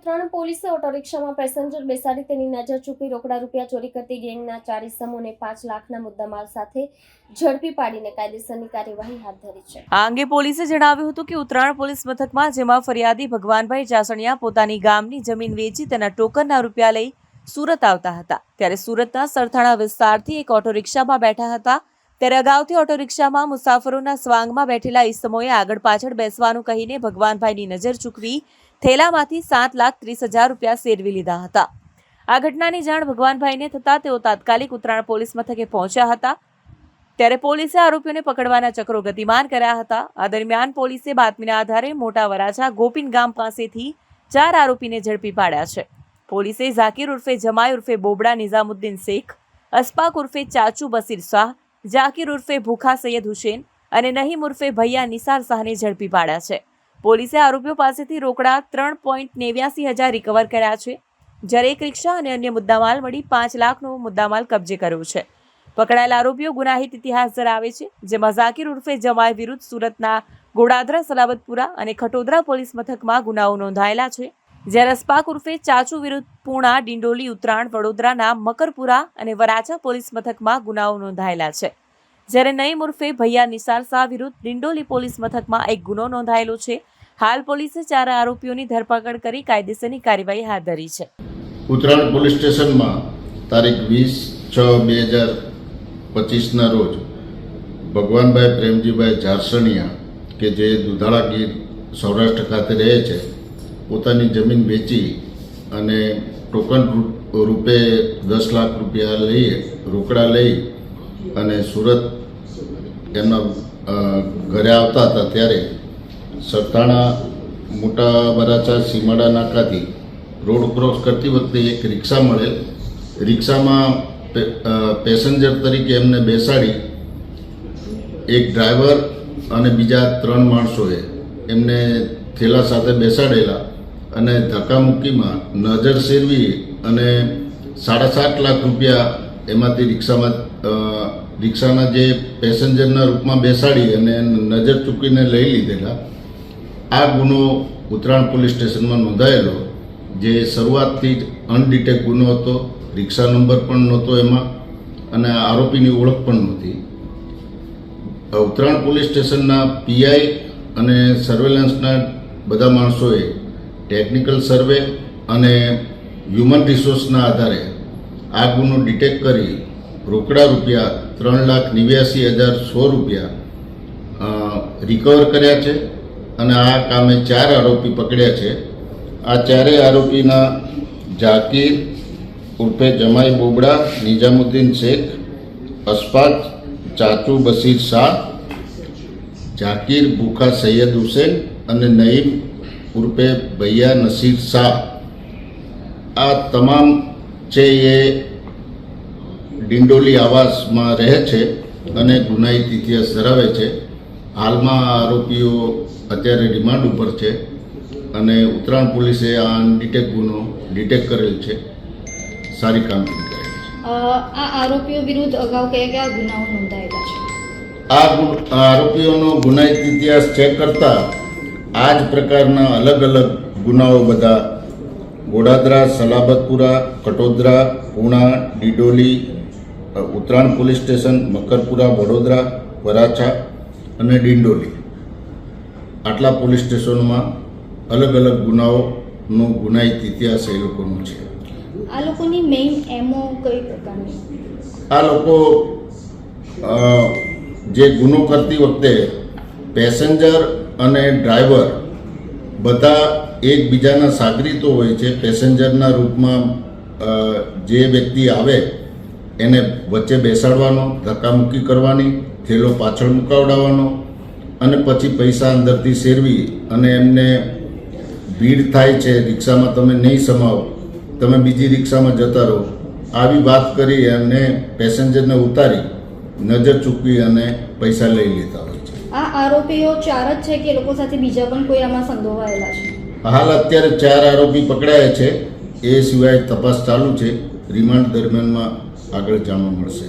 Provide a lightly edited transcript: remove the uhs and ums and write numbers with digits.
ઉત્તરાયણ પોલીસે ઓટો રિક્ષામાં પેસેન્જર બેસાડી તેની નજર ચૂકી રોકડા રૂપિયા ચોરી કરતી ગેંગના 4 ઇસમોને 5 લાખના મુદ્દામાલ સાથે ઝડપી પાડીને કાયદેસરની કાર્યવાહી હાથ ધરી છે। આ અંગે પોલીસે જણાવ્યું હતું કે ઉત્તરાયણ પોલીસ મથકમાં જેમાં ફરિયાદી ભગવાનભાઈ જાસણિયા પોતાની ગામની જમીન વેચી તેના ટોકનના રૂપિયા લઈ સુરત આવતા હતા, ત્યારે સુરતના સરથાણા વિસ્તારથી એક ઓટો રિક્ષામાં બેઠા હતા। ત્યારે અગાઉથી ઓટો રિક્ષામાં મુસાફરોના સ્વાંગમાં બેઠેલા ઇસમોએ આગળ પાછળ બેસવાનું કહીને ભગવાનભાઈની નજર ચૂકવી થેલામાંથી 7,30,000 રૂપિયા સેરવી લીધા હતા। આ ઘટનાની જાણ ભગવાનભાઈને થતાં તેઓ તાત્કાલિક ઉત્તરાયણ પોલીસ મથકે પહોંચ્યા હતા, ત્યારે પોલીસે આરોપીઓને પકડવાના ચક્રો ગતિમાન કર્યા હતા। આ દરમિયાન પોલીસે બાતમીના આધારે મોટા વરાછા ગોપીન ગામ પાસેથી 4 આરોપીને ઝડપી પાડ્યા છે। પોલીસે ઝાકીર ઉર્ફે જમાઈ ઉર્ફે બોબડા નિઝામુદ્દીન શેખ, અસ્પાક ઉર્ફે ચાચુ બસીર શાહ, જાકીર ઉર્ફે ભૂખા સૈયદ હુસેન અને નહીમ ઉર્ફે ભૈયા નિસાર શાહને ઝડપી પાડ્યા છે। પોલીસે આરોપીઓ પાસેથી રોકડા 3,89,000 રિકવર કર્યા છે, જ્યારે એક રિક્ષા અને અન્ય મુદ્દામાલ મળી 5 લાખનો મુદ્દામાલ કબજે કર્યો છે। પકડાયેલા આરોપીઓ ગુનાહિત ઇતિહાસ ધરાવે છે, જેમાં ઝાકીર ઉર્ફે જમાઈ વિરુદ્ધ સુરતના ગોડાદરા, સલાબતપુરા અને ખટોદરા પોલીસ મથકમાં ગુનાઓ નોંધાયેલા છે, જ્યારે અસ્પાક ઉર્ફે ચાચુ વિરુદ્ધ પૂણા, ડિંડોલી, ઉત્તરાયણ, વડોદરાના મકરપુરા અને વરાછા પોલીસ મથકમાં ગુનાઓ નોંધાયેલા છે, જ્યારે નઈમ ઉર્ફે ભૈયા નિસાર શાહ વિરુદ્ધ ડિંડોલી પોલીસ મથકમાં એક ગુનો નોંધાયેલો છે। હાલ પોલીસે 4 આરોપીઓની ધરપકડ કરી કાયદેસરની કાર્યવાહી હાથ ધરી છે। ઉત્તરાયણ પોલીસ સ્ટેશનમાં તારીખ 20/6/2025ના રોજ ભગવાનભાઈ પ્રેમજીભાઈ જાસણિયા કે જે દુધાળા ગીર સૌરાષ્ટ્ર ખાતે રહે છે, પોતાની જમીન વેચી અને ટોકન રૂપે 10 લાખ રૂપિયા લઈ રોકડા લઈ અને સુરત એમના ઘરે આવતા હતા, ત્યારે સરથાણા મોટા વરાછા સીમાડા નાકાથી રોડ ક્રોસ કરતી વખતે એક રિક્ષા મળેલ। રિક્ષામાં પેસેન્જર તરીકે એમને બેસાડી એક ડ્રાઈવર અને બીજા 3 માણસોએ એમને થેલા સાથે બેસાડેલા અને ધક્કામુક્કીમાં નજર સેરવી અને 7.5 લાખ રૂપિયા એમાંથી રિક્ષાના જે પેસેન્જરના રૂપમાં બેસાડી અને નજર ચૂકીને લઈ લીધેલા। આ ગુનો ઉત્તરાયણ પોલીસ સ્ટેશનમાં નોંધાયેલો, જે શરૂઆતથી જ અનડિટેક ગુનો હતો। રિક્ષા નંબર પણ નહોતો એમાં અને આરોપીની ઓળખ પણ નહોતી। ઉત્તરાયણ પોલીસ સ્ટેશનના પીઆઈ અને સર્વેલન્સના બધા માણસોએ ટેકનિકલ સર્વે અને હ્યુમન રિસોર્સના આધારે આ ગુનો ડિટેક્ટ કરી રોકડા રૂપિયા 3,89,100 રૂપિયા રિકવર કર્યા છે અને આ કામે 4 આરોપી પકડ્યા છે। આ 4 આરોપીના જાકીર ઉર્ફે જમાઈ બોબડા નિઝામુદ્દીન શેખ, અસ્પાક ચાચુ બસીર શાહ, જાકીર ભૂખા સૈયદ હુસેન અને નઈમ ઉર્ફે ભૈયા નસીર શાહ, આ તમામ છે એ ડિંડોલી આવાસમાં રહે છે અને ગુનાહિત ઇતિહાસ ધરાવે છે। હાલમાં આરોપીઓ અત્યારે રિમાન્ડ ઉપર છે અને ઉત્તરાયણ પોલીસે આ અનડિટેક ગુનો ડિટેક્ટ કરેલ છે, સારી કામગીરી કરેલ છે। આ આરોપીઓ વિરુદ્ધ અગાઉ કયા ગુનાઓ નોંધાયેલા છે? આ આરોપીઓનો ગુનાહિત ઇતિહાસ ચેક કરતા આ જ પ્રકારના અલગ અલગ ગુનાઓ બધા ગોડાદરા, સલાબતપુરા, ખટોદરા, પૂણા, ડિંડોલી, ઉત્તરાયણ પોલીસ સ્ટેશન, મકરપુરા, વડોદરા, વરાછા અને ડિંડોલી, આટલા પોલીસ સ્ટેશનોમાં અલગ અલગ ગુનાઓનો ગુનાહિત ઇતિહાસ એ લોકોનો છે। આ લોકોની મેઇન એમો કઈ પ્રકારની? આ લોકો જે ગુનો કરતી વખતે પેસેન્જર અને ડ્રાઈવર બધા એકબીજાના સાગરીતો હોય છે। પેસેન્જરના રૂપમાં જે વ્યક્તિ આવે એને વચ્ચે બેસાડવાનો, ધક્કામુક્કી કરવાની, થેલો પાછળ મુકાવડાવવાનો અને પછી પૈસા અંદરથી સેરવી અને એમને ભીડ થાય છે, રિક્ષામાં તમે નહીં સમાવો, તમે બીજી રિક્ષામાં જતા રહો, આવી વાત કરી અને પેસેન્જરને ઉતારી નજર ચૂકવી અને પૈસા લઈ લેતા હોય છે। આ આરોપીઓ 4 જ છે કે લોકો સાથે બીજા પણ કોઈ આમાં સંડોવાયેલા છે? હાલ અત્યારે 4 આરોપી પકડાયા છે, એ સિવાય તપાસ ચાલુ છે। રિમાન્ડ દરમિયાનમાં આગળ જાણવા મળશે।